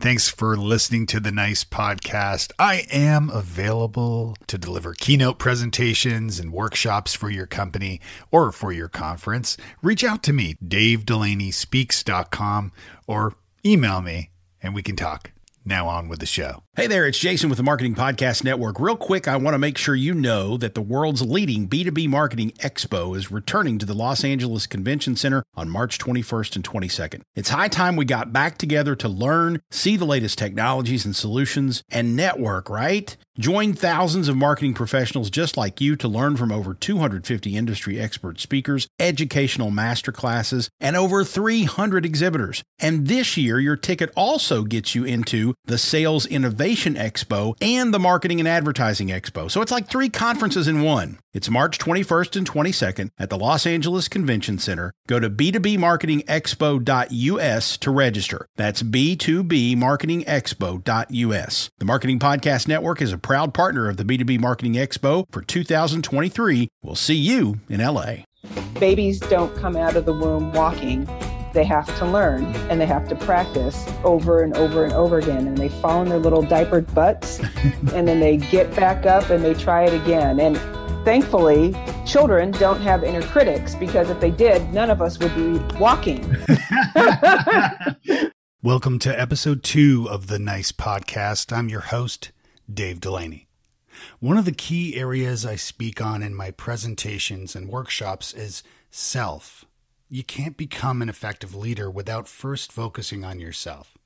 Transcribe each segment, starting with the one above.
Thanks for listening to the Nice Podcast. I am available to deliver keynote presentations and workshops for your company or for your conference. Reach out to me, davedelaney.speaks.com, or email me and we can talk. Now on with the show. Hey there, it's Jason with the Marketing Podcast Network. Real quick, I want to make sure you know that the world's leading B2B Marketing Expo is returning to the Los Angeles Convention Center on March 21st and 22nd. It's high time we got back together to learn, see the latest technologies and solutions, and network, right? Join thousands of marketing professionals just like you to learn from over 250 industry expert speakers, educational masterclasses, and over 300 exhibitors. And this year, your ticket also gets you into the Sales Innovation Expo and the Marketing and Advertising Expo. So it's like 3 conferences in one. It's March 21st and 22nd at the Los Angeles Convention Center. Go to b2bmarketingexpo.us to register. That's b2bmarketingexpo.us. The Marketing Podcast Network is a proud partner of the B2B Marketing Expo for 2023. We'll see you in LA. Babies don't come out of the womb walking. They have to learn and they have to practice over and over and over again. And they fall in their little diapered butts and then they get back up and they try it again. And thankfully, children don't have inner critics, because if they did, none of us would be walking. Welcome to episode 2 of the Nice Podcast. I'm your host, Dave Delaney. One of the key areas I speak on in my presentations and workshops is self. You can't become an effective leader without first focusing on yourself.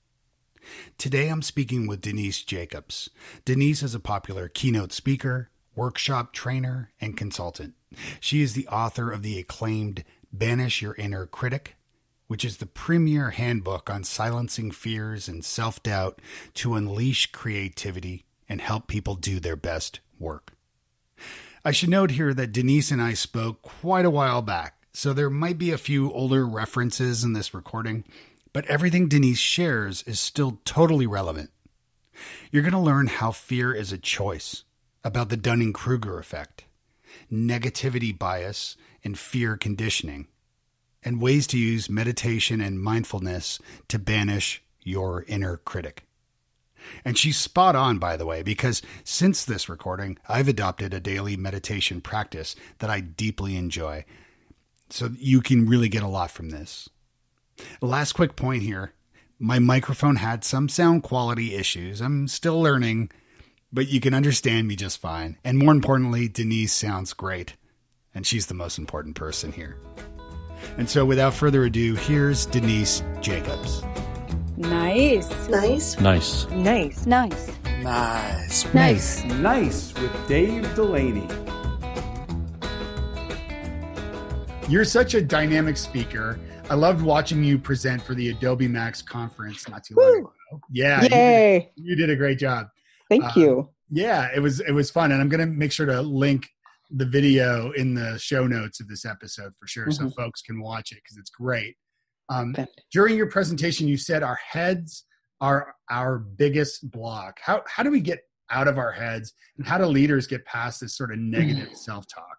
Today I'm speaking with Denise Jacobs. Denise is a popular keynote speaker, workshop trainer, and consultant. She is the author of the acclaimed Banish Your Inner Critic, which is the premier handbook on silencing fears and self-doubt to unleash creativity and help people do their best work. I should note here that Denise and I spoke quite a while back, so there might be a few older references in this recording, but everything Denise shares is still totally relevant. You're going to learn how fear is a choice, about the Dunning-Kruger Effect, negativity bias and fear conditioning, and ways to use meditation and mindfulness to banish your inner critic. And she's spot on, by the way, because since this recording, I've adopted a daily meditation practice that I deeply enjoy. So you can really get a lot from this. Last quick point here. My microphone had some sound quality issues. I'm still learning, but you can understand me just fine. And more importantly, Denise sounds great. And she's the most important person here. And so without further ado, here's Denise Jacobs. Nice. Nice. Nice. Nice. Nice. Nice. Nice. Nice with Dave Delaney. You're such a dynamic speaker. I loved watching you present for the Adobe Max conference not too long ago. Yeah. Yay. You did a great job. Thank you. Yeah, it was fun. And I'm going to make sure to link the video in the show notes of this episode for sure, so folks can watch it because it's great. During your presentation, you said our heads are our biggest block. How do we get out of our heads, and how do leaders get past this sort of negative self-talk?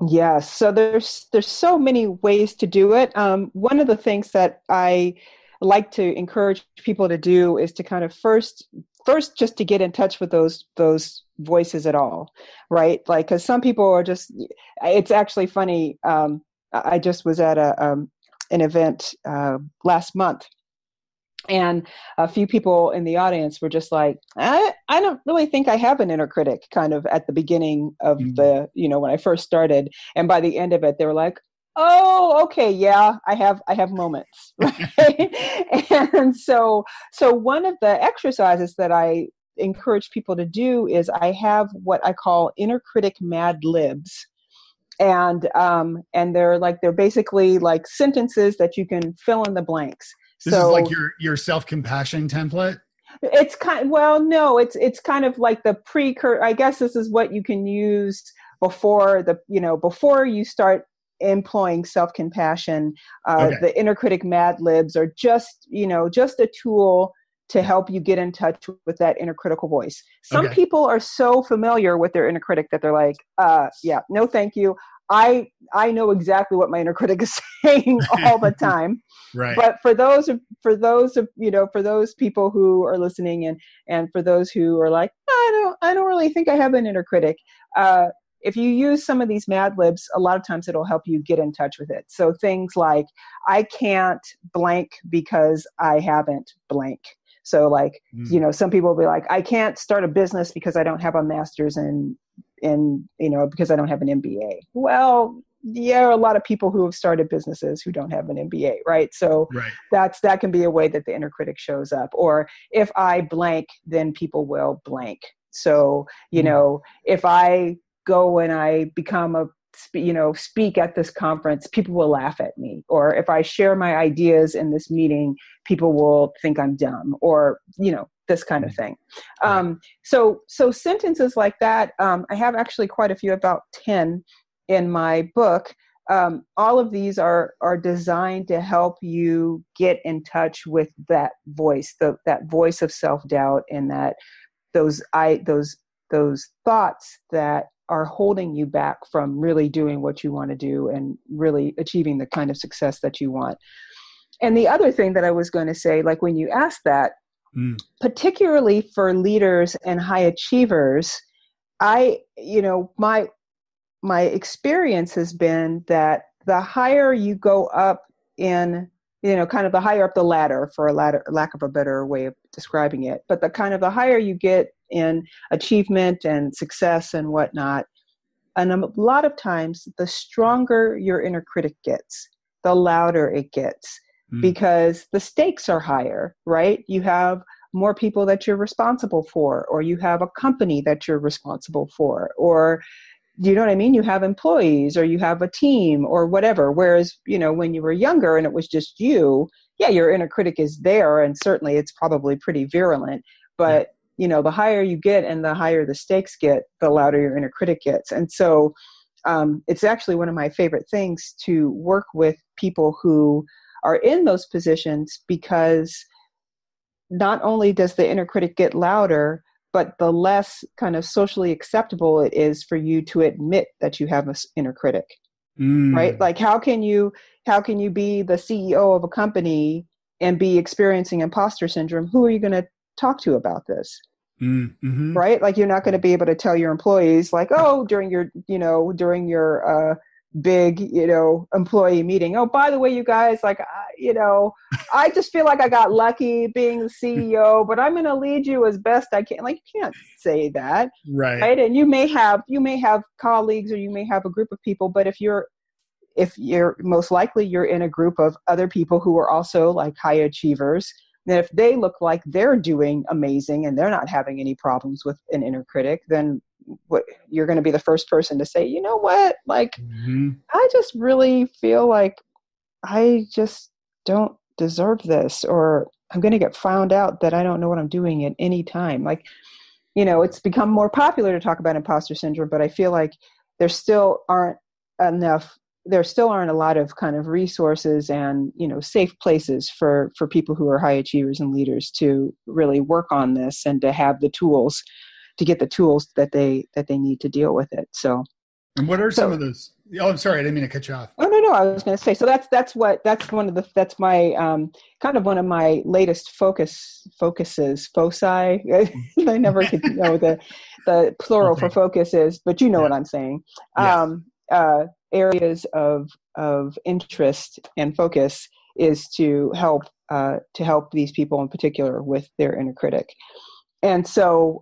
Yes. So there's so many ways to do it. One of the things that I like to encourage people to do is to kind of first just to get in touch with those voices at all, right? Like, because some people are just, it's actually funny. I just was at an event last month, and a few people in the audience were just like, I don't really think I have an inner critic, kind of at the beginning of the, when I first started. And by the end of it, they were like, oh, okay, yeah, I have moments, right? And so one of the exercises that I encourage people to do is I have what I call inner critic mad libs. And they're basically like sentences that you can fill in the blanks. This is like your self-compassion template? It's it's kind of like the precursor. I guess this is what you can use before before you start employing self-compassion. Okay. The inner critic mad libs are just a tool to help you get in touch with that inner critical voice. Some people are so familiar with their inner critic that they're like, no, thank you. I know exactly what my inner critic is saying all the time. Right. But for those people who are listening, and for those who are like, I don't really think I have an inner critic. If you use some of these Mad Libs, a lot of times it'll help you get in touch with it. So things like, I can't blank because I haven't blank. So like, some people will be like, I can't start a business because I don't have a master's in because I don't have an MBA. Well, yeah, a lot of people who have started businesses who don't have an MBA, right? So that can be a way that the inner critic shows up. Or if I blank, then people will blank. So, if I go and I become speak at this conference, people will laugh at me. Or if I share my ideas in this meeting, people will think I'm dumb, or, this kind of thing. So sentences like that, I have actually quite a few, about 10 in my book. All of these are designed to help you get in touch with that voice, that voice of self-doubt, and those thoughts that are holding you back from really doing what you want to do and really achieving the kind of success that you want. And the other thing that I was going to say, like when you asked that, particularly for leaders and high achievers, my experience has been that the higher you go up in, kind of the higher up the ladder, lack of a better way of describing it, but the higher you get in achievement and success and whatnot, and a lot of times the stronger your inner critic gets, the louder it gets, because the stakes are higher, right? You have more people that you're responsible for, or you have a company that you're responsible for, or you know what I mean? You have employees, or you have a team, or whatever. Whereas, when you were younger and it was just you, yeah, your inner critic is there, and certainly it's probably pretty virulent. But, the higher you get and the higher the stakes get, the louder your inner critic gets. And so it's actually one of my favorite things to work with people who are in those positions, because not only does the inner critic get louder, but the less kind of socially acceptable it is for you to admit that you have an inner critic, right? Like, how can you be the CEO of a company and be experiencing imposter syndrome? Who are you going to talk to about this? Right? Like, you're not going to be able to tell your employees, like, oh, during your big, employee meeting, oh, by the way, you guys, like, I just feel like I got lucky being the CEO, but I'm going to lead you as best I can. Like, you can't say that. Right. And you may have colleagues, or you may have a group of people, but if you're most likely you're in a group of other people who are also like high achievers, then if they look like they're doing amazing and they're not having any problems with an inner critic, then what you're going to be the first person to say, you know what, like, I just really feel like I just don't deserve this, or I'm going to get found out that I don't know what I'm doing at any time. Like, it's become more popular to talk about imposter syndrome, but I feel like there still aren't a lot of kind of resources and, safe places for people who are high achievers and leaders to really work on this, and to have the tools, to get the tools that they need to deal with it. So, and what are some of those? Oh, I'm sorry, I didn't mean to cut you off. Oh, no, I was going to say, so that's my kind of one of my latest focuses, foci. I never could know the plural for focus is, but what I'm saying. Yes. Areas of interest and focus is to help these people in particular with their inner critic. And so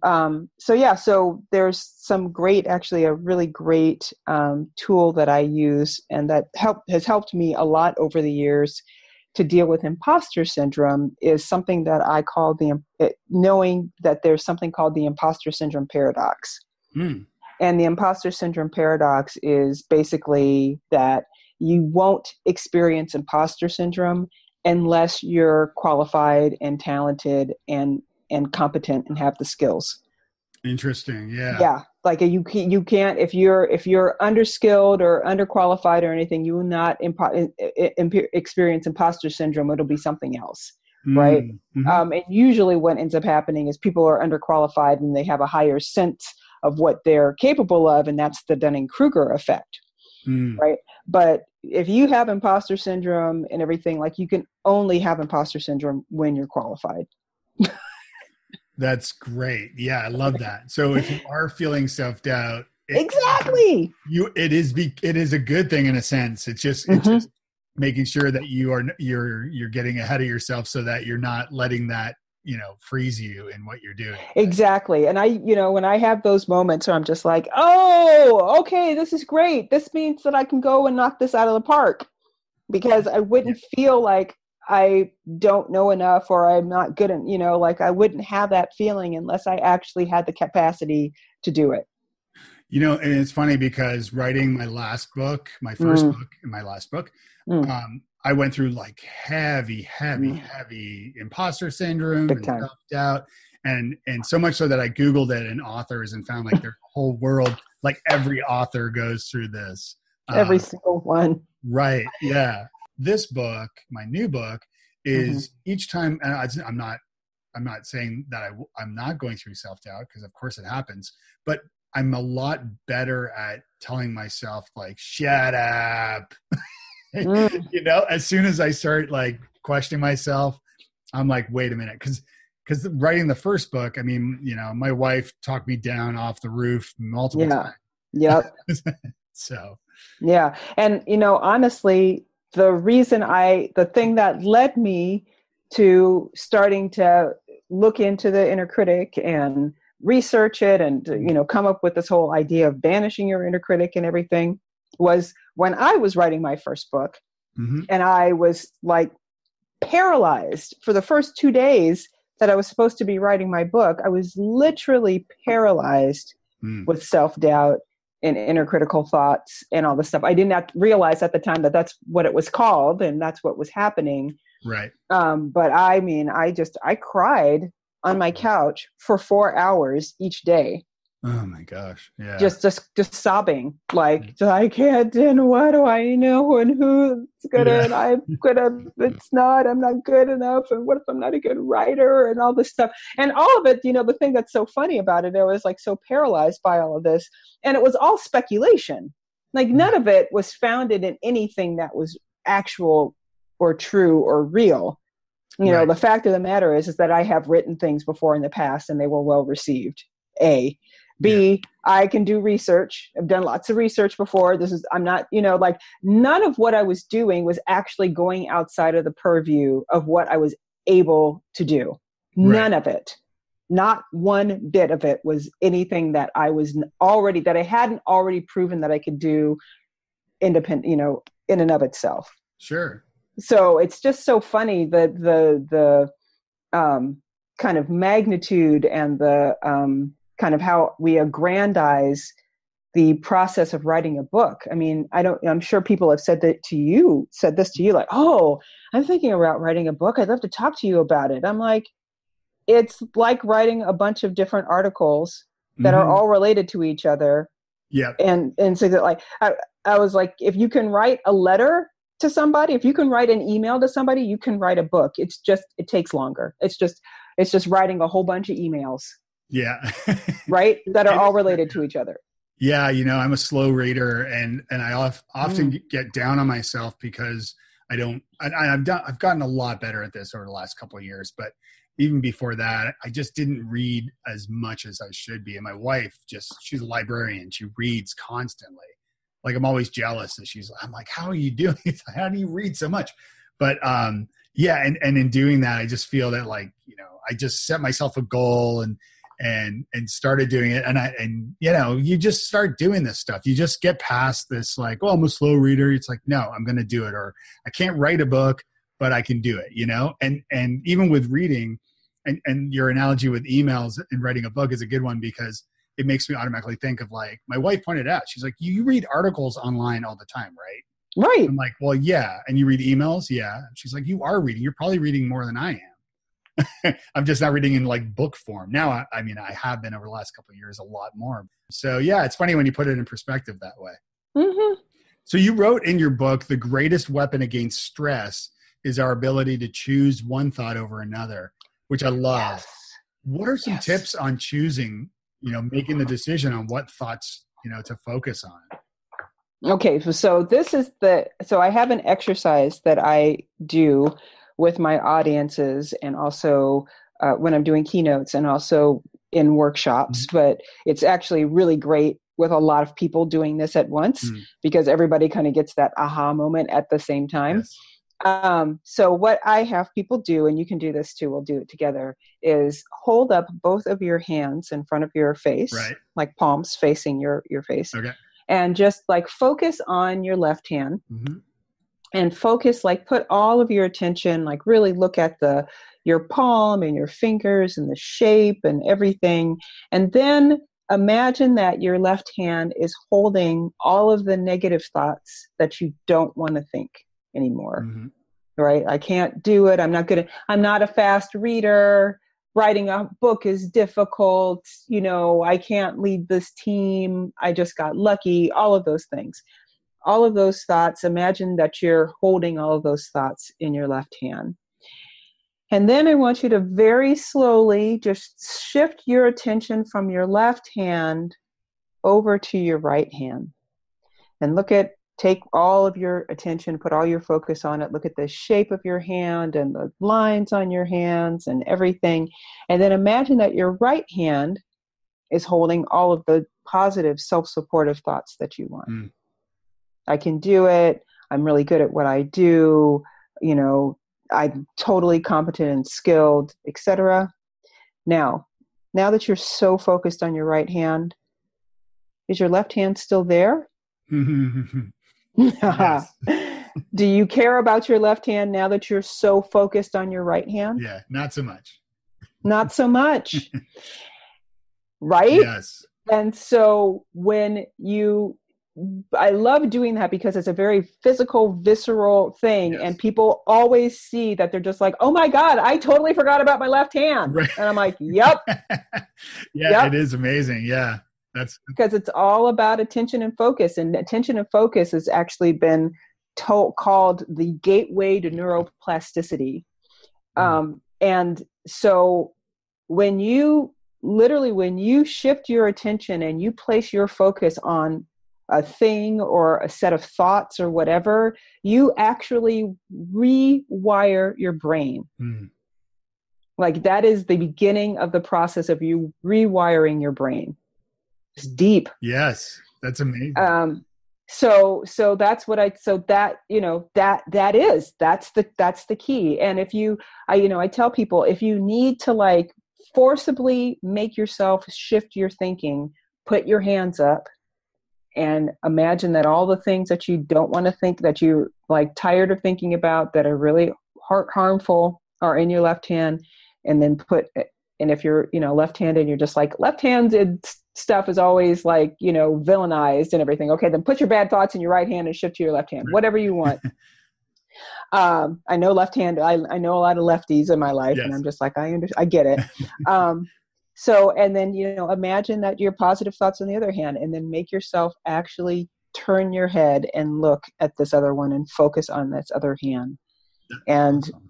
there's some great, actually a really great tool that I use, and that has helped me a lot over the years to deal with imposter syndrome, is something that I call knowing that there's something called the imposter syndrome paradox. And the imposter syndrome paradox is basically that you won't experience imposter syndrome unless you're qualified and talented and competent and have the skills. Interesting. Yeah. Yeah. Like you can't, if you're underskilled or underqualified or anything, you will not experience imposter syndrome. It'll be something else. Right. And usually what ends up happening is people are underqualified and they have a higher sense of what they're capable of. And that's the Dunning-Kruger effect. right? But if you have imposter syndrome and everything, like you can only have imposter syndrome when you're qualified. That's great. Yeah, I love that. So if you are feeling self-doubt, Exactly. it is a good thing in a sense. It's just making sure that you're getting ahead of yourself so that you're not letting that, freeze you in what you're doing. Exactly. And when I have those moments where I'm just like, oh, okay, this is great. This means that I can go and knock this out of the park, because I wouldn't feel like I don't know enough or I'm not good at, like I wouldn't have that feeling unless I actually had the capacity to do it. And it's funny because writing my last book, my first book and my last book, I went through like heavy imposter syndrome and self-doubt. And so much so that I Googled it in authors and found like there's a whole world, like every author goes through this. Every single one. Right. Yeah. This book, my new book, is each time, and I'm not saying that I'm not going through self-doubt, because of course it happens, but I'm a lot better at telling myself like, shut up. As soon as I start like questioning myself, I'm like, wait a minute. Cause writing the first book, I mean, my wife talked me down off the roof multiple times. Yep. So, yeah. And, honestly, the thing that led me to starting to look into the inner critic and research it and, come up with this whole idea of banishing your inner critic and everything was when I was writing my first book, and I was like paralyzed for the first 2 days that I was supposed to be writing my book. I was literally paralyzed with self-doubt and inner critical thoughts and all this stuff. I did not realize at the time that that's what it was called and that's what was happening. Right. But I mean, I cried on my couch for 4 hours each day. Oh my gosh. Yeah. Just sobbing, like, I can't, and what do I know, and who's gonna, and I'm not good enough, and what if I'm not a good writer, and all this stuff. And all of it, the thing that's so funny about it, I was like so paralyzed by all of this. And it was all speculation. Like none of it was founded in anything that was actual or true or real. The fact of the matter is that I have written things before in the past and they were well received. A. B, I can do research. I've done lots of research before. I'm not, like none of what I was doing was actually going outside of the purview of what I was able to do. None of it. Not one bit of it was anything that I hadn't already proven that I could do independent, in and of itself. Sure. So it's just so funny that the kind of magnitude and the kind of how we aggrandize the process of writing a book. I mean, I'm sure people have said this to you, like, oh, I'm thinking about writing a book. I'd love to talk to you about it. I'm like, it's like writing a bunch of different articles that are all related to each other. Yeah. And so that, like, I was like, if you can write a letter to somebody, if you can write an email to somebody, you can write a book. It takes longer. It's just writing a whole bunch of emails. Yeah. Right? That are all related to each other. Yeah. I'm a slow reader and I often get down on myself because I've gotten a lot better at this over the last couple of years, but even before that, I just didn't read as much as I should be. And my wife she's a librarian. She reads constantly. Like I'm always jealous that I'm like, how are you doing? How do you read so much? But, yeah. And in doing that, I just feel that like, I just set myself a goal and started doing it. And you just start doing this stuff. You just get past this, like, oh, I'm a slow reader. It's like, no, I'm going to do it. Or I can't write a book, but I can do it, and even with reading and your analogy with emails and writing a book is a good one because it makes me automatically think of like, my wife pointed out, she's like, you read articles online all the time, right? Right. I'm like, well, yeah. And you read emails? Yeah. She's like, you are reading. You're probably reading more than I am. I'm just not reading in like book form. Now, I mean, I have been over the last couple of years a lot more. So yeah, it's funny when you put it in perspective that way. Mm-hmm. So you wrote in your book, the greatest weapon against stress is our ability to choose one thought over another, which I love. Yes. What are some tips on choosing, making the decision on what thoughts, to focus on? Okay, so so I have an exercise that I do with my audiences, and also when I'm doing keynotes, and also in workshops, but it's actually really great with a lot of people doing this at once, because everybody kind of gets that aha moment at the same time. Yes. So what I have people do, and you can do this too, we'll do it together, is hold up both of your hands in front of your face, Right. like palms facing your face. Okay. And just like focus on your left hand, and focus, like put all of your attention, like really look at your palm and your fingers and the shape and everything. And then imagine that your left hand is holding all of the negative thoughts that you don't want to think anymore. Right? I can't do it. I'm not a fast reader. Writing a book is difficult. I can't lead this team. I just got lucky. All of those things. All of those thoughts, imagine that you're holding all of those thoughts in your left hand. And then I want you to very slowly just shift your attention from your left hand over to your right hand. And take all of your attention, put all your focus on it. Look at the shape of your hand and the lines on your hands and everything. And then imagine that your right hand is holding all of the positive, self-supportive thoughts that you want. I can do it. I'm really good at what I do. I'm totally competent and skilled, etc. Now that you're so focused on your right hand, is your left hand still there? Yes. Do you care about your left hand now that you're so focused on your right hand? Yeah, not so much. Not so much. Right? Yes. And so I love doing that because it's a very physical, visceral thing. Yes. And people always see that they're just like, oh my God, I totally forgot about my left hand. Right. And I'm like, yep. It is amazing. Yeah. That's because it's all about attention and focus. And attention and focus has actually been called the gateway to neuroplasticity. And so when you shift your attention and you place your focus on a thing or a set of thoughts or whatever, you actually rewire your brain. Like that is the beginning of the process of you rewiring your brain. It's deep. Yes, that's amazing. So that's what that's the key. And I tell people, if you need to like forcibly make yourself shift your thinking, put your hands up and imagine that all the things that you don't want to think, that you're like tired of thinking about, that are really harmful, are in your left hand. And then and if you're, left-handed, you're just like, left-handed stuff is always like, villainized and everything. Okay, then put your bad thoughts in your right hand and shift to your left hand, whatever you want. I know left-handed, I know a lot of lefties in my life, and I'm just like, I get it. So, and then, imagine that your positive thoughts on the other hand, and then make yourself actually turn your head and look at this other one and focus on this other hand. That's and awesome.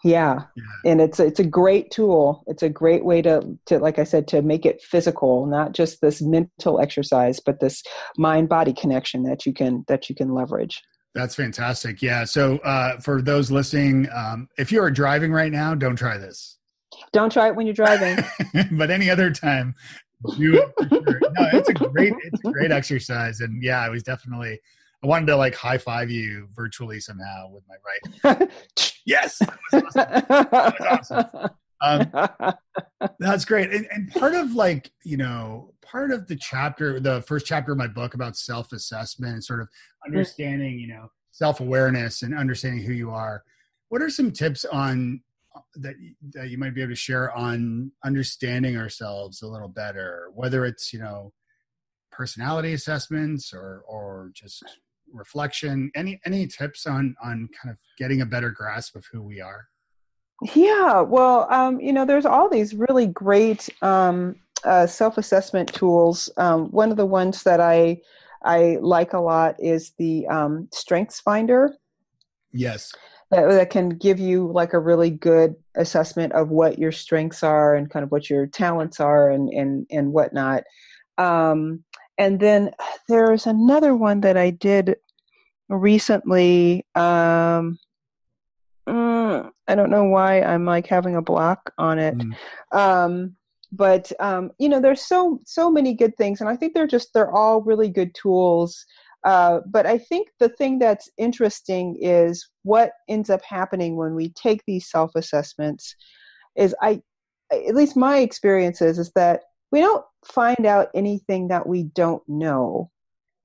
Yeah. And it's a great tool. It's a great way to, like I said, to make it physical, not just this mental exercise, but this mind-body connection that you can leverage. That's fantastic. Yeah. So for those listening, if you are driving right now, don't try this. Don't try it when you're driving. But any other time, do it for sure. No, it's a great exercise. And yeah, I wanted to like high five you virtually somehow with my right. Yes. That was awesome. That's great. And part of the first chapter of my book about self-assessment and sort of understanding, self-awareness and understanding who you are. What are some tips on that you might be able to share on understanding ourselves a little better, whether it's, personality assessments or just reflection, any tips on kind of getting a better grasp of who we are? Yeah, well, there's all these really great self-assessment tools. One of the ones that I like a lot is the Strengths Finder. Yes. That can give you like a really good assessment of what your strengths are and kind of what your talents are and whatnot. And then there's another one that I did recently. I don't know why I'm like having a block on it. But there's so many good things, and I think they're all really good tools. But I think the thing that's interesting is what ends up happening when we take these self-assessments is at least my experience is that we don't find out anything that we don't know.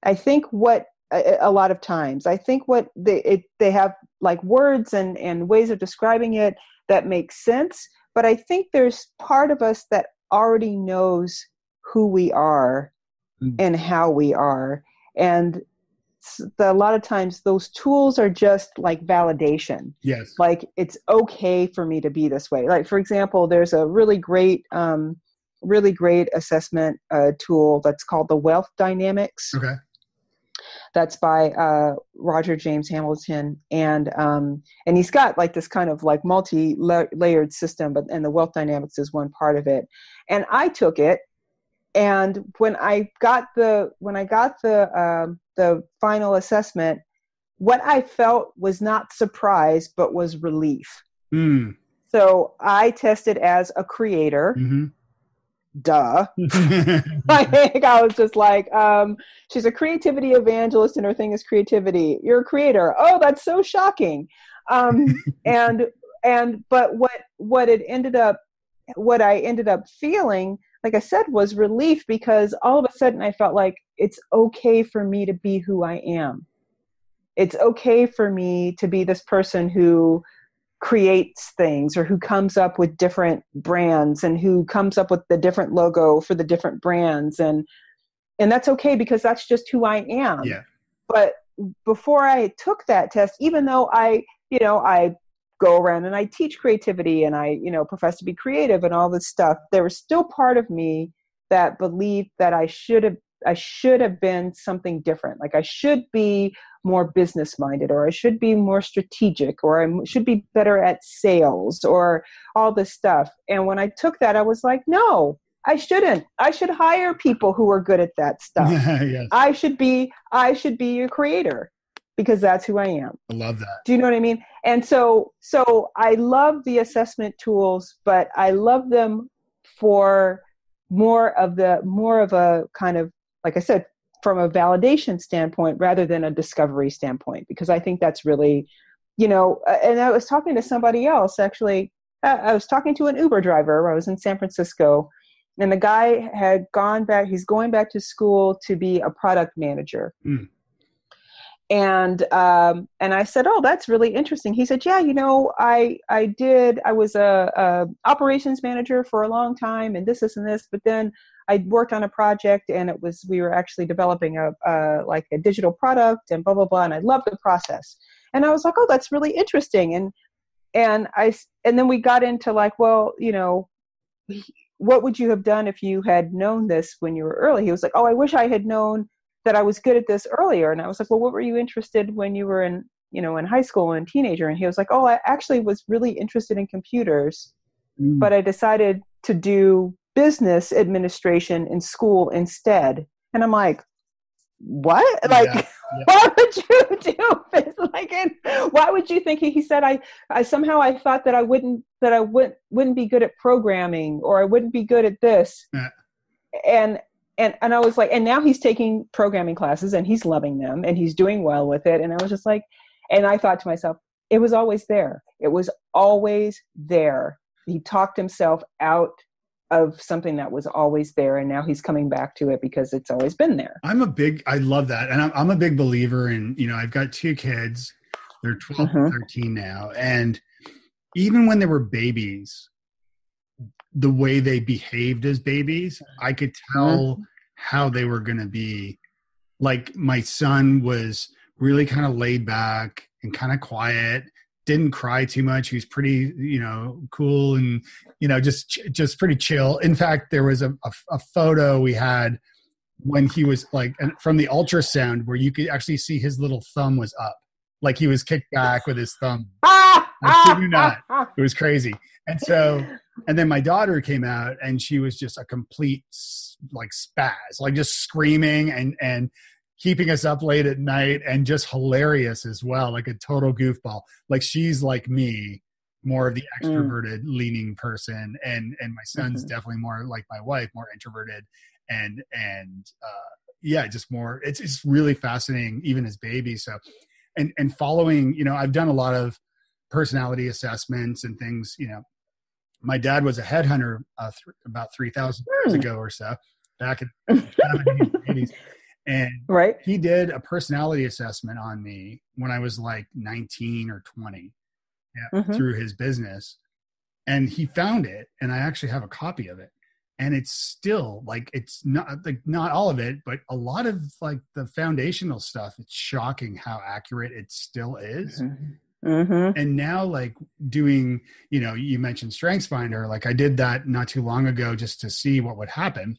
I think a lot of times, I think what they have like words and ways of describing it that make sense. But I think there's part of us that already knows who we are and how we are. And a lot of times those tools are just like validation. Yes. Like it's okay for me to be this way. Like, for example, there's a really great assessment tool that's called the Wealth Dynamics. Okay. That's by Roger James Hamilton, and he's got like this kind of like multi-layered system, and the Wealth Dynamics is one part of it. And I took it, and when I got the final assessment, what I felt was not surprise, but was relief. So I tested as a creator. Mm-hmm. Duh. I was just like, she's a creativity evangelist and her thing is creativity. You're a creator. Oh, that's so shocking. But what I ended up feeling, like I said, was relief, because all of a sudden I felt like it's okay for me to be who I am. It's okay for me to be this person who creates things, or who comes up with different brands, and who comes up with the different logo for the different brands. And that's okay, because that's just who I am. Yeah. But before I took that test, even though I go around and I teach creativity and I, profess to be creative and all this stuff, there was still part of me that believed that I should have been something different. Like I should be more business minded, or I should be more strategic, or I should be better at sales, or all this stuff. And when I took that, I was like, no, I shouldn't. I should hire people who are good at that stuff. Yes. I should be a creator, because that's who I am. I love that. Do you know what I mean? And so I love the assessment tools, but I love them for more of a kind of, like I said, from a validation standpoint rather than a discovery standpoint, because I think that's really, and I was talking to somebody else, actually. I was talking to an Uber driver. I was in San Francisco, and the guy had gone back. He's going back to school to be a product manager. And I said, oh, that's really interesting. He said, yeah, I was a operations manager for a long time, and this and this, but then I worked on a project, and we were actually developing a digital product and blah, blah, blah. And I loved the process. And I was like, oh, that's really interesting. And then we got into like, well, what would you have done if you had known this when you were early? He was like, oh, I wish I had known that I was good at this earlier. And I was like, well, what were you interested when you were in high school and teenager? And he was like, oh, I actually was really interested in computers, but I decided to do business administration in school instead. And I'm like, what? Like, why would you do this? Like, why would you think? He said, I somehow I thought that I wouldn't be good at programming, or I wouldn't be good at this. And I was like, and now he's taking programming classes and he's loving them and he's doing well with it. And I was just like, and I thought to myself, it was always there. It was always there. He talked himself out of something that was always there. And now he's coming back to it because it's always been there. I love that. And I'm a big believer in, I've got two kids. They're 12 and 13 now. And even when they were babies, the way they behaved as babies, I could tell how they were going to be. Like my son was really kind of laid back and kind of quiet, didn't cry too much. He was pretty, cool and, just pretty chill. In fact, there was a photo we had when he was like from the ultrasound where you could actually see his little thumb was up. Like he was kicked back with his thumb. I kid you not. It was crazy. And so And then my daughter came out and she was just a complete like spaz, like just screaming and keeping us up late at night and just hilarious as well. Like a total goofball. Like she's like me, more of the extroverted leaning person. And my son's definitely more like my wife, more introverted and yeah, just more, it's really fascinating, even as babies. So, and following, you know, I've done a lot of personality assessments and things, you know. My dad was a headhunter about 3,000 years ago or so, back in the 80s. And he did a personality assessment on me when I was like 19 or 20 through his business. And he found it, and I actually have a copy of it. And it's still like, it's not like not all of it, but a lot of like the foundational stuff. It's shocking how accurate it still is. And now like doing, you know, you mentioned StrengthsFinder, like I did that not too long ago just to see what would happen.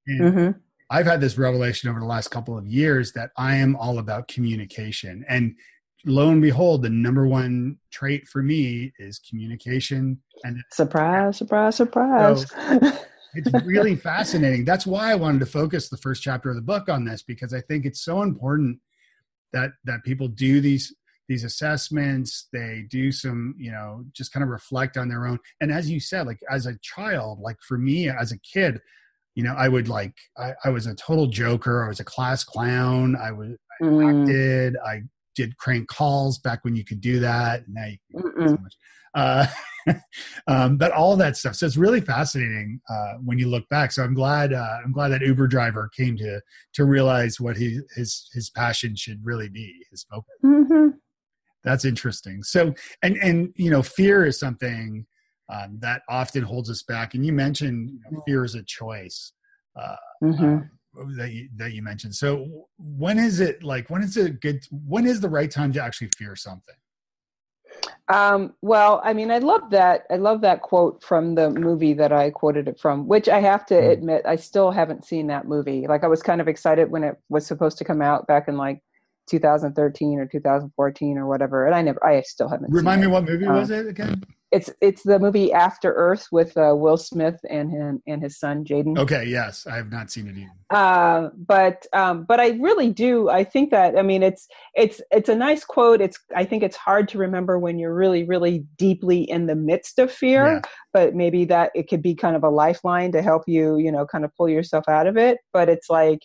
And I've had this revelation over the last couple of years that I am all about communication. And lo and behold, the number one trait for me is communication. And surprise. So it's really fascinating. That's why I wanted to focus the first chapter of the book on this, because I think it's so important that people do these assessments, they do some, you know, just kind of reflect on their own. And as you said, like as a child, like for me as a kid, you know, I would like, I was a total joker. I was a class clown. I acted, I did crank calls back when you could do that. Now you can't do so much. But all that stuff. So it's really fascinating when you look back. So I'm glad that Uber driver came to realize what his passion should really be, his focus. That's interesting. So, and you know, fear is something that often holds us back. And you mentioned, you know, fear is a choice that you mentioned. So when is the right time to actually fear something? Well, I mean, I love that quote from the movie that I quoted it from, which I have to admit, I still haven't seen that movie. Like I was kind of excited when it was supposed to come out back in like 2013 or 2014 or whatever. And I still haven't seen it. Remind me, what movie was it again? It's the movie After Earth with Will Smith and his son Jaden. Okay, yes, I have not seen it either. But I really do. I think that, I mean, it's a nice quote. I think it's hard to remember when you're really, really deeply in the midst of fear. But maybe that it could be kind of a lifeline to help you, you know, kind of pull yourself out of it. But it's like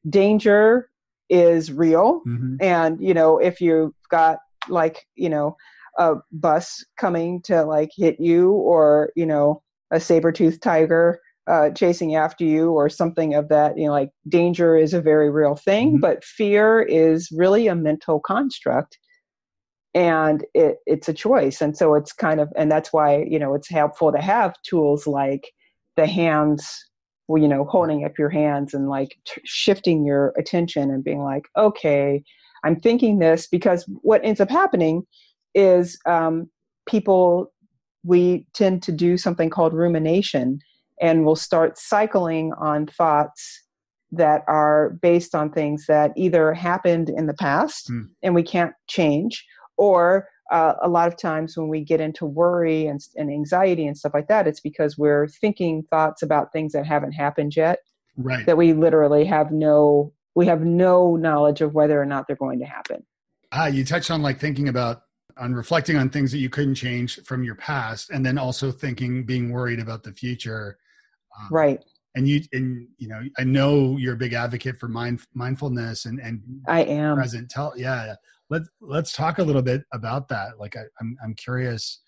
danger is real, and you know, if you've got like, you know, a bus coming to like hit you, or, you know, a saber-toothed tiger chasing after you or something of that, you know, like danger is a very real thing, but fear is really a mental construct, and it's a choice. And so it's kind of, and that's why, you know, it's helpful to have tools like the hands, you know, holding up your hands and like shifting your attention and being like, okay, I'm thinking this, because what ends up happening is we tend to do something called rumination, and we'll start cycling on thoughts that are based on things that either happened in the past and we can't change, or a lot of times when we get into worry and anxiety and stuff like that, it's because we're thinking thoughts about things that haven't happened yet, that we literally have no knowledge of whether or not they're going to happen. You touched on like thinking about reflecting on things that you couldn't change from your past, and then also being worried about the future. And you know, I know you're a big advocate for mindfulness and I am present. Let's talk a little bit about that. Like I'm curious,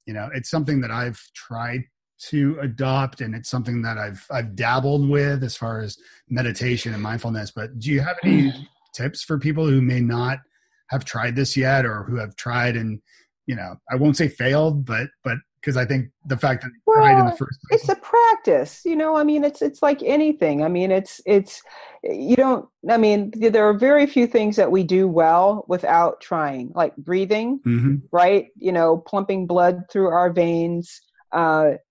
you know, it's something that I've tried to adopt, and it's something that I've dabbled with as far as meditation and mindfulness. But do you have any tips for people who may not have tried this yet, or who have tried and, you know, I won't say failed, but because I think the fact that they tried in the first place. It's a practice, you know, I mean, it's like anything. I mean, there are very few things that we do well without trying, like breathing, right? You know, pumping blood through our veins,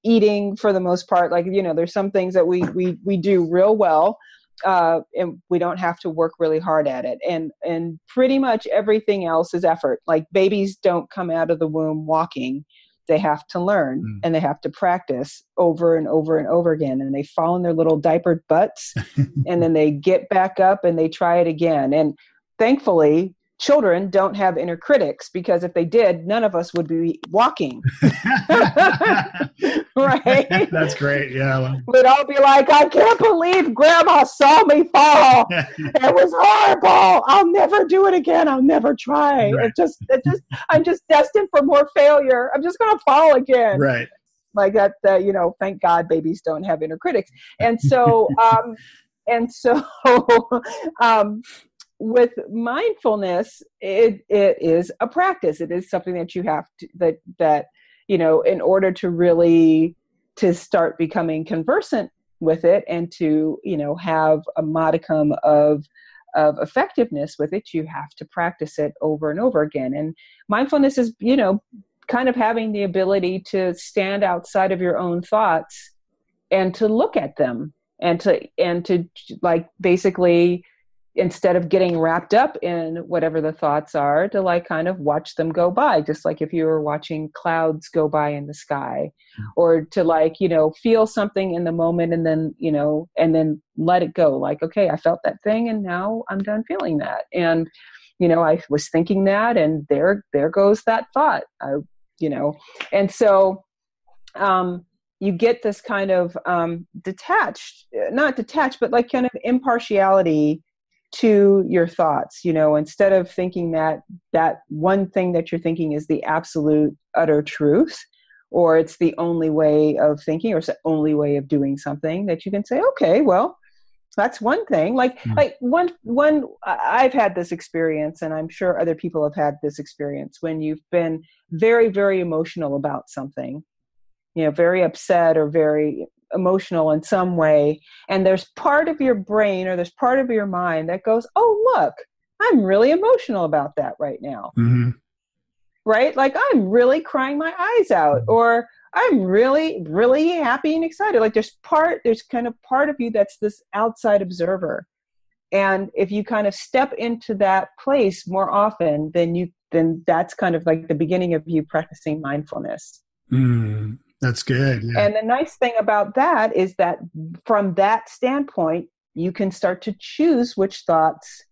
eating for the most part. Like, you know, there's some things that we do real well, and we don't have to work really hard at it. And pretty much everything else is effort. Like babies don't come out of the womb walking. they have to learn and they have to practice over and over and over again. And they fall in their little diapered butts and then they get back up and they try it again. And thankfully, children don't have inner critics, because if they did, none of us would be walking. Right? That's great. Yeah. We'd all be like, I can't believe Grandma saw me fall. It was horrible. I'll never do it again. I'll never try. Right. I'm just destined for more failure. I'm just going to fall again. Right. Like that, thank God babies don't have inner critics. And so, with mindfulness, it is a practice. It is something that you have to, that in order to really to start becoming conversant with it and to have a modicum of effectiveness with it, you have to practice it over and over again. And mindfulness is kind of having the ability to stand outside of your own thoughts and to look at them and to like basically, instead of getting wrapped up in whatever the thoughts are, to like kind of watch them go by, just like if you were watching clouds go by in the sky, or to like, feel something in the moment and then let it go. Like, okay, I felt that thing and now I'm done feeling that. And, I was thinking that, and there goes that thought, and so, you get this kind of, not detached, but like kind of impartiality to your thoughts, instead of thinking that one thing that you're thinking is the absolute utter truth, or it's the only way of thinking, or it's the only way of doing something, that you can say, okay, well, that's one thing. Like one, I've had this experience, and I'm sure other people have had this experience, when you've been very, very emotional about something, very upset or very emotional in some way, and there's part of your brain or there's part of your mind that goes, oh, look, I'm really emotional about that right now. Mm-hmm. Right? Like, I'm really crying my eyes out, or I'm really, really happy and excited. Like there's kind of part of you that's this outside observer. And if you kind of step into that place more often, then that's kind of like the beginning of you practicing mindfulness. That's good. Yeah. And the nice thing about that is that from that standpoint, you can start to choose which thoughts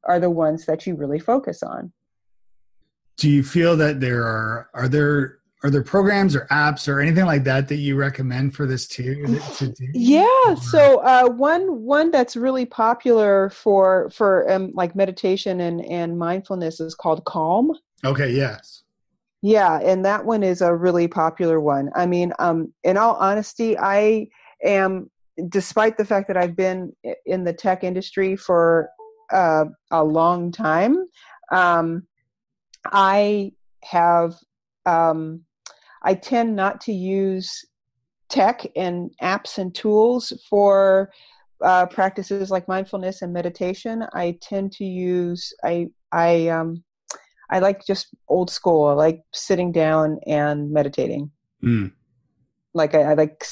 are the ones that you really focus on. Do you feel that are there programs or apps or anything like that you recommend for this too? To do? Yeah. So one that's really popular for like meditation and mindfulness is called Calm. Okay. Yes. Yeah, and that one is a really popular one. I mean, in all honesty, I am, despite the fact that I've been in the tech industry for a long time, I tend not to use tech and apps and tools for practices like mindfulness and meditation. I tend to use, I like just old school. I like sitting down and meditating. Like I like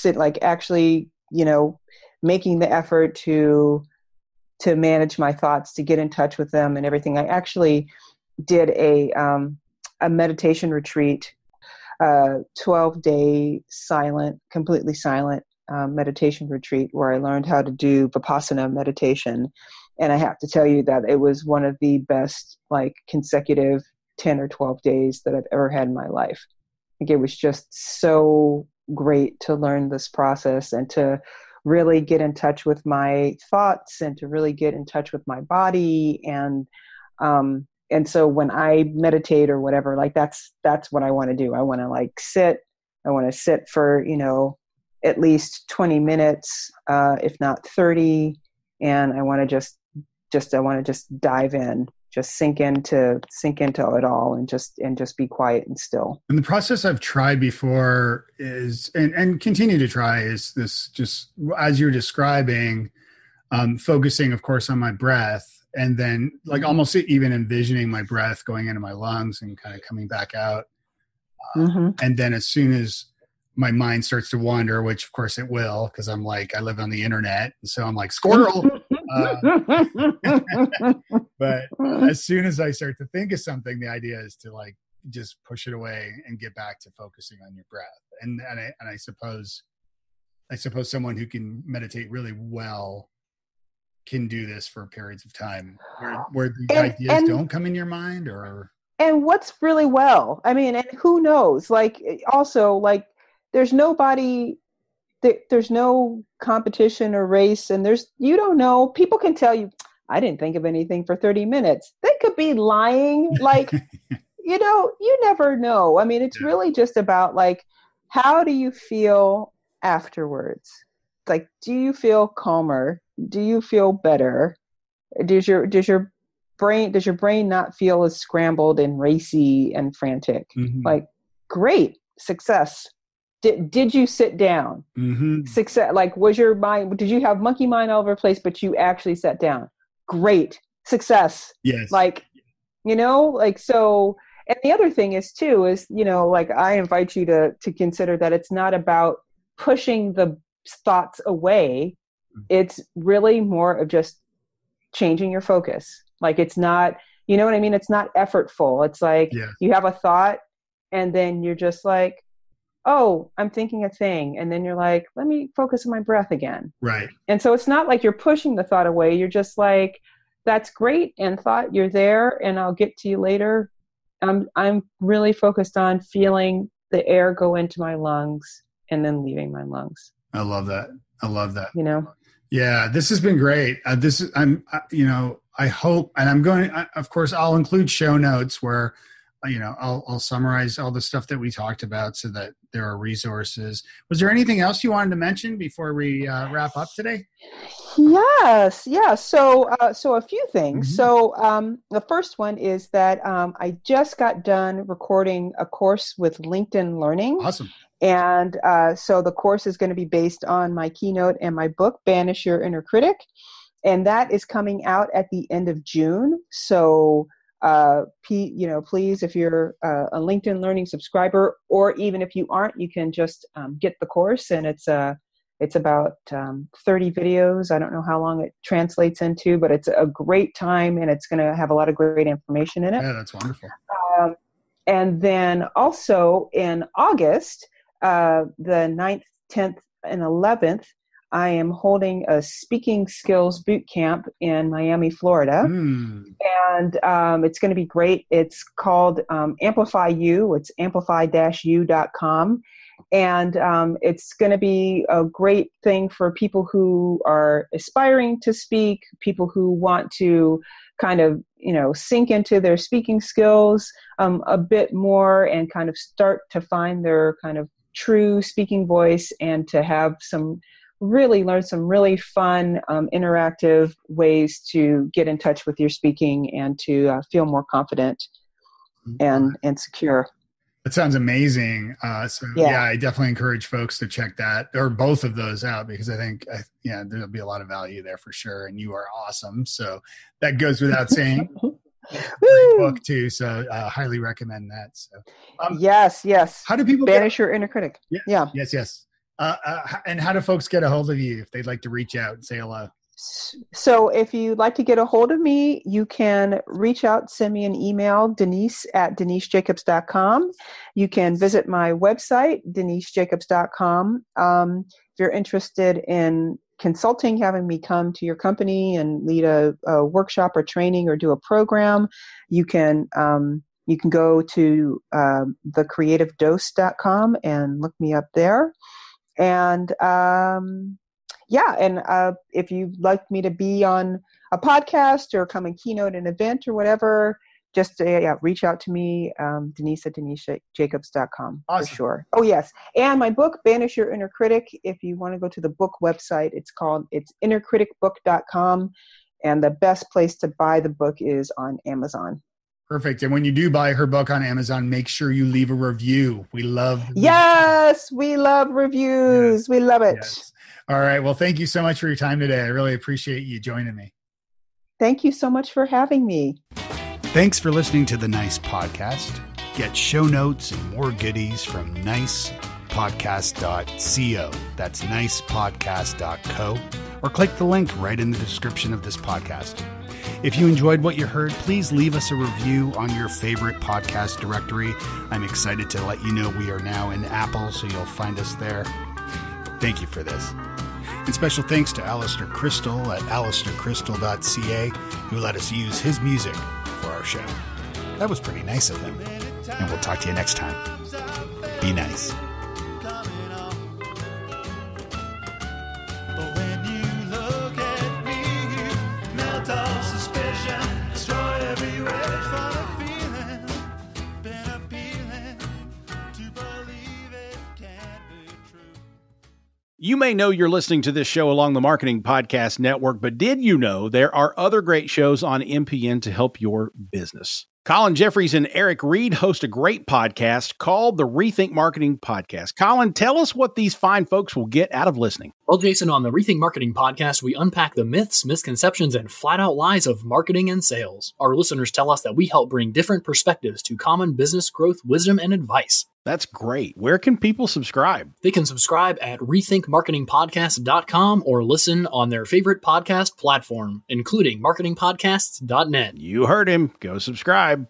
actually, making the effort to manage my thoughts, to get in touch with them and everything. I actually did a meditation retreat, 12-day completely silent meditation retreat, where I learned how to do Vipassana meditation. And I have to tell you that it was one of the best, like, consecutive 10 or 12 days that I've ever had in my life. Like, it was just so great to learn this process and to really get in touch with my thoughts and to really get in touch with my body. And so when I meditate or whatever, like that's what I want to do. I want to sit for, at least 20 minutes, if not 30. And I want to just dive in, just sink into it all, and just be quiet and still. And the process I've tried before is, and continue to try, is this, just as you're describing, focusing, of course, on my breath, and then like almost even envisioning my breath going into my lungs and kind of coming back out. And then as soon as my mind starts to wander, which of course it will, because I live on the internet, and so I'm like, squirrel. But as soon as I start to think of something, the idea is to like just push it away and get back to focusing on your breath. And I suppose someone who can meditate really well can do this for periods of time where the ideas don't come in your mind, or. And what's really well, I mean, and who knows, like, also, like, there's nobody, there's no competition or race, and you don't know, people can tell you, I didn't think of anything for 30 minutes. They could be lying. Like, you never know. I mean, it's really just about, like, how do you feel afterwards? Like, do you feel calmer? Do you feel better? Does your brain not feel as scrambled and racy and frantic? Mm-hmm. Like, great, success. Did you sit down? Mm-hmm. Success. Like, was your mind? Did you have monkey mind all over the place, but you actually sat down? Great, success. Yes. Like, like, so. And the other thing is too is, like, I invite you to consider that it's not about pushing the thoughts away. It's really more of just changing your focus. Like, it's not, you know what I mean? It's not effortful. It's like, you have a thought and then you're just like, oh, I'm thinking a thing. And then you're like, let me focus on my breath again. Right. And so it's not like you're pushing the thought away. You're just like, that's great. And thought, you're there and I'll get to you later. I'm really focused on feeling the air go into my lungs and then leaving my lungs. I love that. Yeah, this has been great. I hope, and I'm going, of course, I'll include show notes where, I'll summarize all the stuff that we talked about so that there are resources. Was there anything else you wanted to mention before we wrap up today? Yes. Yeah. So a few things. Mm-hmm. So the first one is that I just got done recording a course with LinkedIn Learning. Awesome. And so the course is going to be based on my keynote and my book, Banish Your Inner Critic. And that is coming out at the end of June. So, please, if you're a LinkedIn Learning subscriber, or even if you aren't, you can just get the course. And it's about 30 videos. I don't know how long it translates into, but it's a great time and it's going to have a lot of great information in it. Yeah, that's wonderful. And then also in August, the 9th, 10th, and 11th, I am holding a speaking skills boot camp in Miami, Florida. And it's going to be great. It's called Amplify You. It's amplify-u.com. And it's going to be a great thing for people who are aspiring to speak, people who want to kind of, sink into their speaking skills a bit more and kind of start to find their kind of true speaking voice, and to have learn some really fun, interactive ways to get in touch with your speaking and to feel more confident and secure. That sounds amazing. I definitely encourage folks to check that or both of those out, because I think, there'll be a lot of value there for sure. And you are awesome. So that goes without saying. Great book too. So highly recommend that. So yes. How do people banish your inner critic? Yeah. Yes. And how do folks get a hold of you if they'd like to reach out and say hello? So if you'd like to get a hold of me, you can reach out, send me an email, denise@denisejacobs.com. You can visit my website, denisejacobs.com. If you're interested in consulting, having me come to your company and lead a workshop or training or do a program, you can go to thecreativedose.com and look me up there. And if you'd like me to be on a podcast or come and keynote an event or whatever, just reach out to me, Denise@denisejacobs.com. Awesome. For sure. Oh, yes. And my book, Banish Your Inner Critic, if you want to go to the book website, it's innercriticbook.com. And the best place to buy the book is on Amazon. Perfect. And when you do buy her book on Amazon, make sure you leave a review. We love Yes, we love reviews. Yes. We love it. Yes. All right. Well, thank you so much for your time today. I really appreciate you joining me. Thank you so much for having me. Thanks for listening to the Nice Podcast. Get show notes and more goodies from nicepodcast.co. That's nicepodcast.co. Or click the link right in the description of this podcast. If you enjoyed what you heard, please leave us a review on your favorite podcast directory. I'm excited to let you know we are now in Apple, so you'll find us there. Thank you for this. And special thanks to Alistair Crystal at alistaircrystal.ca, who let us use his music for our show. That was pretty nice of him. And we'll talk to you next time. Be nice. You may know you're listening to this show along the Marketing Podcast Network, but did you know there are other great shows on MPN to help your business? Colin Jeffries and Eric Reed host a great podcast called the Rethink Marketing Podcast. Colin, tell us what these fine folks will get out of listening. Well, Jason, on the Rethink Marketing Podcast, we unpack the myths, misconceptions, and flat-out lies of marketing and sales. Our listeners tell us that we help bring different perspectives to common business growth, wisdom, and advice. That's great. Where can people subscribe? They can subscribe at rethinkmarketingpodcast.com or listen on their favorite podcast platform, including marketingpodcasts.net. You heard him. Go subscribe.